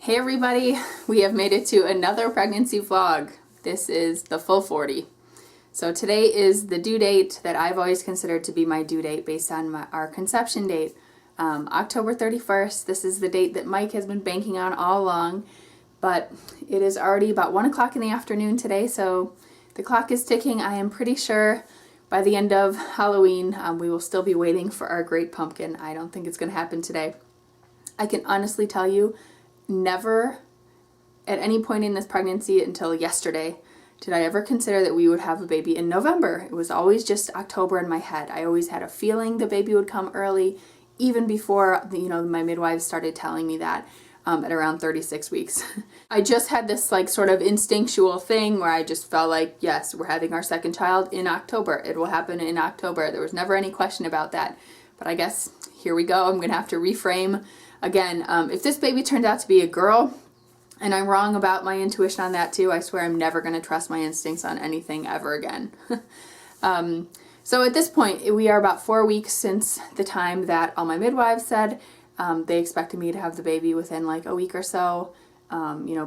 Hey everybody, we have made it to another pregnancy vlog. This is the full 40. So today is the due date that I've always considered to be my due date based on our conception date, October 31st. This is the date that Mike has been banking on all along, but it is already about 1 o'clock in the afternoon today, so the clock is ticking. I am pretty sure by the end of Halloween we will still be waiting for our great pumpkin. I don't think it's going to happen today. I can honestly tell you, never at any point in this pregnancy until yesterday did I ever consider that we would have a baby in November. It was always just October in my head. I always had a feeling the baby would come early, even before my midwives started telling me that at around 36 weeks. I just had this sort of instinctual thing where I just felt like, yes, we're having our second child in October. It will happen in October. There was never any question about that. But I guess here we go. I'm gonna have to reframe again. If this baby turned out to be a girl, and I'm wrong about my intuition on that too, I swear I'm never going to trust my instincts on anything ever again. So at this point, we are about 4 weeks since the time that all my midwives said they expected me to have the baby within a week or so.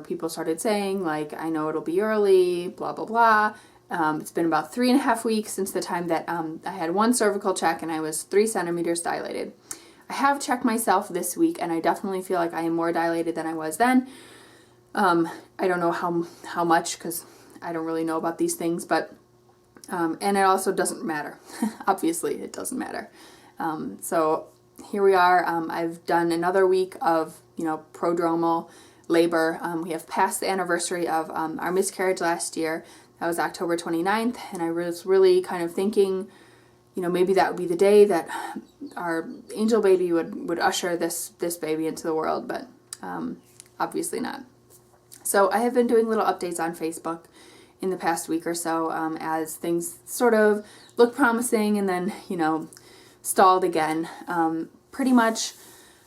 People started saying I know it'll be early, blah, blah, blah. It's been about 3.5 weeks since the time that I had one cervical check and I was 3 centimeters dilated. I have checked myself this week and I definitely feel like I am more dilated than I was then. I don't know how much, because I don't really know about these things, but and it also doesn't matter. Obviously it doesn't matter. So here we are. I've done another week of prodromal labor. We have passed the anniversary of our miscarriage last year. That was October 29th, and I was really kind of thinking maybe that would be the day that our angel baby would usher this baby into the world, but obviously not. So I have been doing little updates on Facebook in the past week or so as things sort of look promising and then, stalled again. Pretty much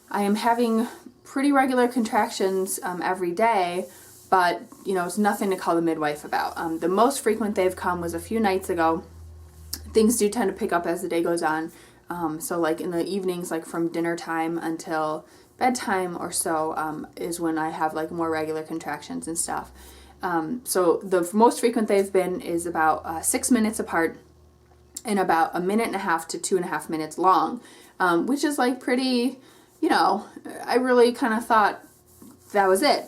I am having pretty regular contractions every day, but, it's nothing to call the midwife about. The most frequent they've come was a few nights ago. Things do tend to pick up as the day goes on. So in the evenings, from dinner time until bedtime or so is when I have more regular contractions and stuff. So the most frequent they've been is about 6 minutes apart and about 1.5 to 2.5 minutes long, which is pretty, I really kind of thought that was it.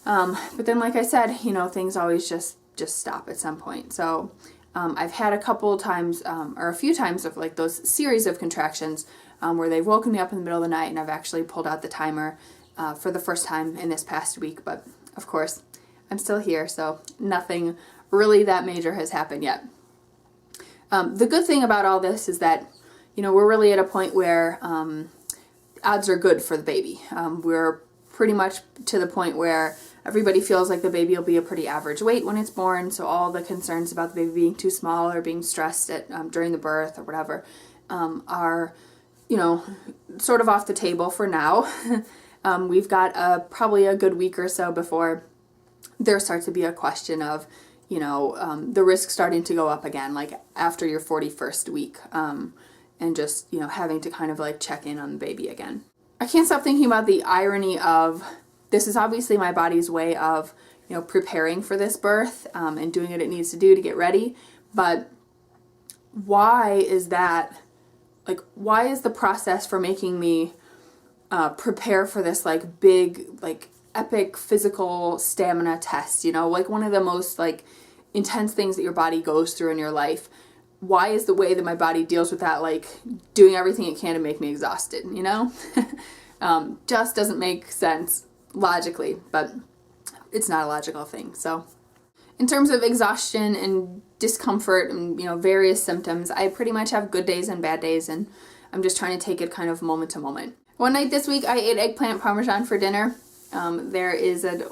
But then like I said, things always just stop at some point. So I've had a couple times, or a few times of those series of contractions where they've woken me up in the middle of the night and I've actually pulled out the timer for the first time in this past week. But of course, I'm still here, so nothing really that major has happened yet. The good thing about all this is that, we're really at a point where odds are good for the baby. We're pretty much to the point where everybody feels like the baby will be a pretty average weight when it's born, so all the concerns about the baby being too small or being stressed during the birth or whatever are, sort of off the table for now. We've got probably a good week or so before there starts to be a question of, the risk starting to go up again, after your 41st week, and just, having to kind of check in on the baby again. I can't stop thinking about the irony of this is obviously my body's way of, preparing for this birth and doing what it needs to do to get ready. But why is that? Why is the process for making me prepare for this big, epic physical stamina test, one of the most intense things that your body goes through in your life? Why is the way that my body deals with that doing everything it can to make me exhausted, just doesn't make sense logically, but it's not a logical thing. So in terms of exhaustion and discomfort and various symptoms, I pretty much have good days and bad days, and I'm just trying to take it kind of moment to moment. One night this week I ate eggplant parmesan for dinner. There is a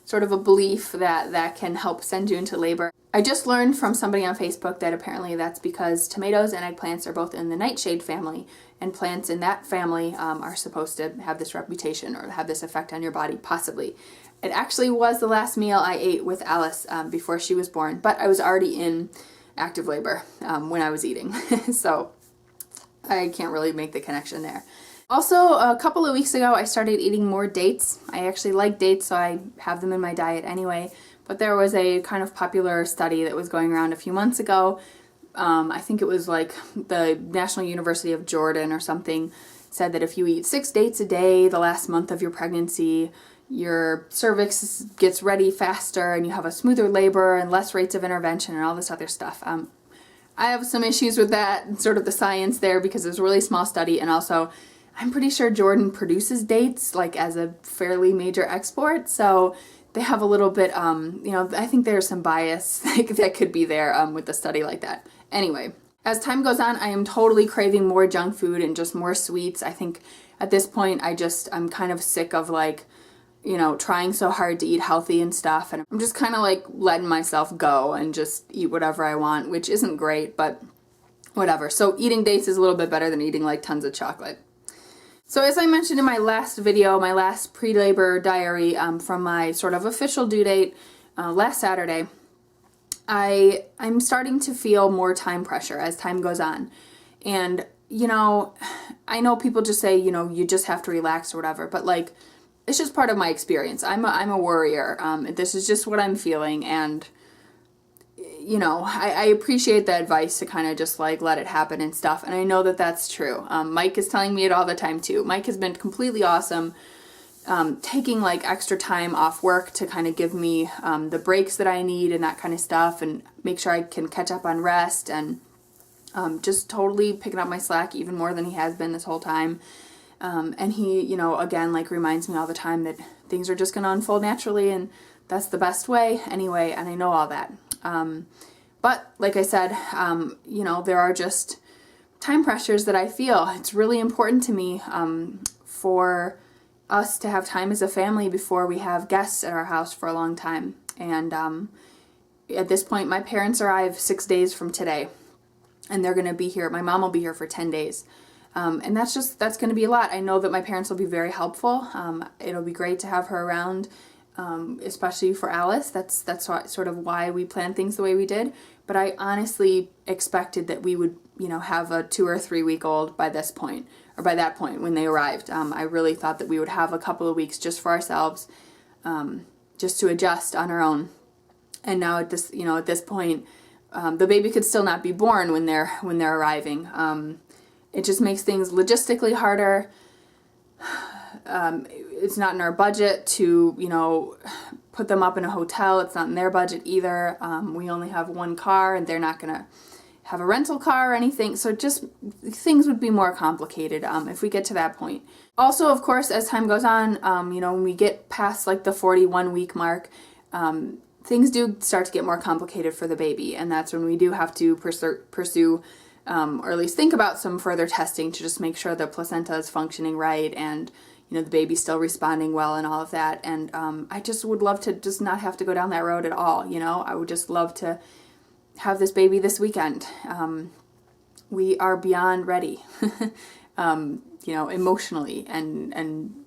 sort of a belief that can help send you into labor. I just learned from somebody on Facebook that apparently that's because tomatoes and eggplants are both in the nightshade family, and plants in that family are supposed to have this reputation or have this effect on your body, possibly. It actually was the last meal I ate with Alice before she was born, but I was already in active labor when I was eating, so I can't really make the connection there. Also, a couple of weeks ago, I started eating more dates. I actually like dates, so I have them in my diet anyway. But there was a kind of popular study that was going around a few months ago. I think it was like the National University of Jordan or something said that if you eat 6 dates a day the last month of your pregnancy, your cervix gets ready faster and you have a smoother labor and less rates of intervention and all this other stuff. I have some issues with that, sort of the science there, because it was a really small study, and also I'm pretty sure Jordan produces dates like as a fairly major export, so they have a little bit, I think there's some bias that could be there with a study like that. Anyway, as time goes on, I am totally craving more junk food and just more sweets. I think at this point I'm kind of sick of trying so hard to eat healthy and stuff, and I'm just kind of like letting myself go and just eat whatever I want, which isn't great, but whatever. So eating dates is a little bit better than eating like tons of chocolate. So as I mentioned in my last video, my last pre-labor diary from my sort of official due date last Saturday, I'm starting to feel more time pressure as time goes on. And, I know people just say, you just have to relax or whatever, but like, it's just part of my experience. I'm a worrier. This is just what I'm feeling, and I appreciate the advice to kind of just like let it happen and stuff, and I know that that's true. Mike is telling me it all the time too. Mike has been completely awesome, taking like extra time off work to kind of give me the breaks that I need and that kind of stuff, and make sure I can catch up on rest, and just totally picking up my slack even more than he has been this whole time. And he, again, like reminds me all the time that things are just going to unfold naturally, and that's the best way anyway, and I know all that. But like I said, there are just time pressures that I feel. It's really important to me for us to have time as a family before we have guests at our house for a long time. And at this point, my parents arrive 6 days from today, and they're going to be here. My mom will be here for 10 days. And that's going to be a lot. I know that my parents will be very helpful. It'll be great to have her around, especially for Alice. That's sort of why we planned things the way we did. But I honestly expected that we would, have a 2 or 3 week old by this point, or by that point when they arrived. I really thought that we would have a couple of weeks just for ourselves, just to adjust on our own. And now at this point, the baby could still not be born when they're arriving. It just makes things logistically harder. It's not in our budget to, put them up in a hotel. It's not in their budget either. We only have one car, and they're not going to have a rental car or anything. So just things would be more complicated if we get to that point. Also, of course, as time goes on, when we get past like the 41 week mark, things do start to get more complicated for the baby. And that's when we do have to pursue or at least think about some further testing to just make sure the placenta is functioning right, and the baby's still responding well and all of that. And I just would love to just not have to go down that road at all. I would just love to have this baby this weekend. We are beyond ready, emotionally, and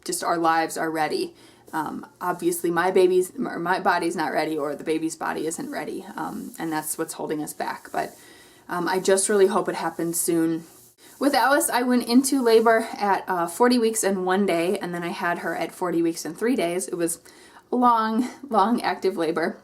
just our lives are ready. Obviously my body's not ready, or the baby's body isn't ready, and that's what's holding us back. But I just really hope it happens soon. With Alice, I went into labor at 40 weeks and 1 day, and then I had her at 40 weeks and 3 days. It was a long, long active labor.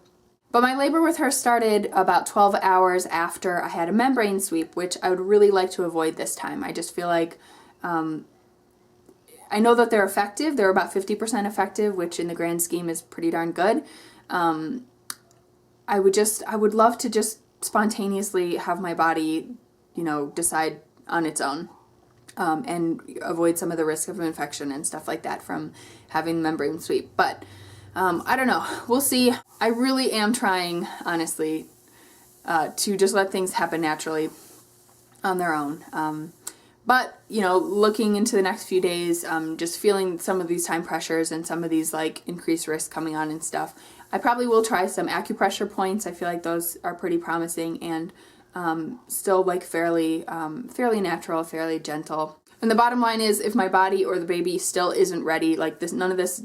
But my labor with her started about 12 hours after I had a membrane sweep, which I would really like to avoid this time. I just feel like I know that they're effective. They're about 50% effective, which in the grand scheme is pretty darn good. I would love to just spontaneously have my body, decide on its own, and avoid some of the risk of infection and stuff like that from having membrane sweep. But I don't know. We'll see. I really am trying, honestly, to just let things happen naturally on their own. But, looking into the next few days, just feeling some of these time pressures and some of these increased risks coming on and stuff, I probably will try some acupressure points. I feel like those are pretty promising, and still fairly natural, fairly gentle. And the bottom line is, if my body or the baby still isn't ready, none of this,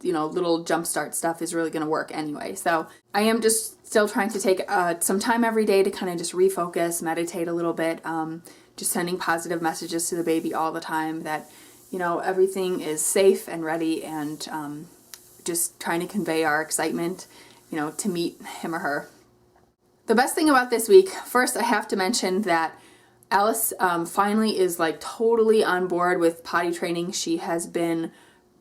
little jumpstart stuff is really going to work anyway. So I am just still trying to take some time every day to kind of just refocus, meditate a little bit, just sending positive messages to the baby all the time that, you know, everything is safe and ready, and just trying to convey our excitement, you know, to meet him or her. The best thing about this week, first I have to mention that Alice finally is like totally on board with potty training. She has been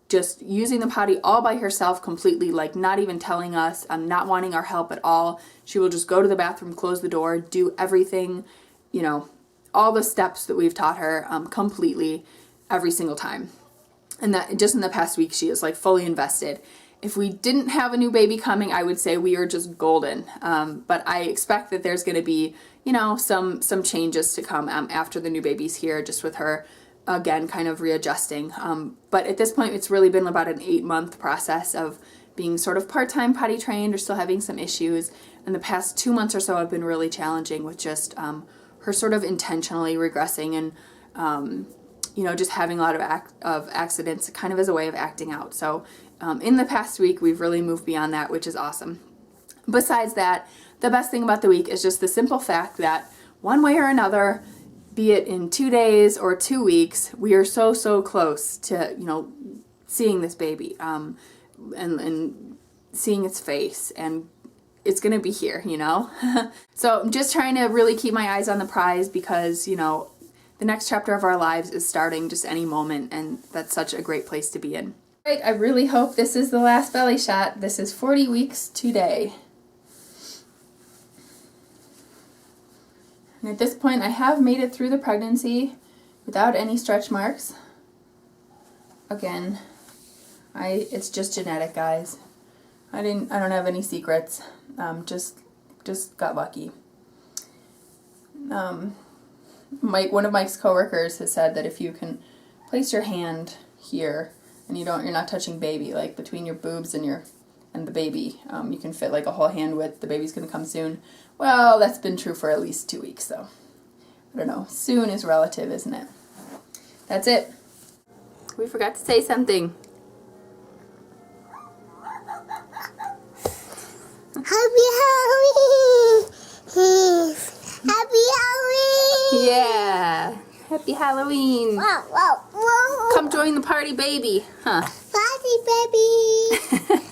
just using the potty all by herself completely, like not even telling us, not wanting our help at all. She will just go to the bathroom, close the door, do everything, you know, all the steps that we've taught her completely every single time. And that just in the past week, she is like fully invested. If we didn't have a new baby coming, I would say we are just golden. But I expect that there's going to be, you know, some changes to come after the new baby's here, just with her, again, kind of readjusting. But at this point, it's really been about an 8-month process of being sort of part-time potty trained or still having some issues. And the past 2 months or so have been really challenging with just her sort of intentionally regressing and, you know, just having a lot of accidents kind of as a way of acting out. So in the past week, we've really moved beyond that, which is awesome. Besides that, the best thing about the week is just the simple fact that one way or another, be it in 2 days or 2 weeks, we are so close to, you know, seeing this baby and seeing its face, and it's going to be here, you know. So I'm just trying to really keep my eyes on the prize, because, you know, the next chapter of our lives is starting just any moment, and that's such a great place to be in. Right, I really hope this is the last belly shot. This is 40 weeks today. And at this point, I have made it through the pregnancy without any stretch marks. Again, it's just genetic, guys. I don't have any secrets. Just got lucky. One of Mike's coworkers has said that if you can place your hand here and you're not touching baby, like between your boobs and the baby, you can fit like a whole hand width. The baby's gonna come soon. Well, that's been true for at least 2 weeks, so I don't know. Soon is relative, isn't it? That's it. We forgot to say something. Happy Halloween! Happy Halloween! Yeah. Happy Halloween. Whoa. Come join the party, baby. Huh? Party, baby!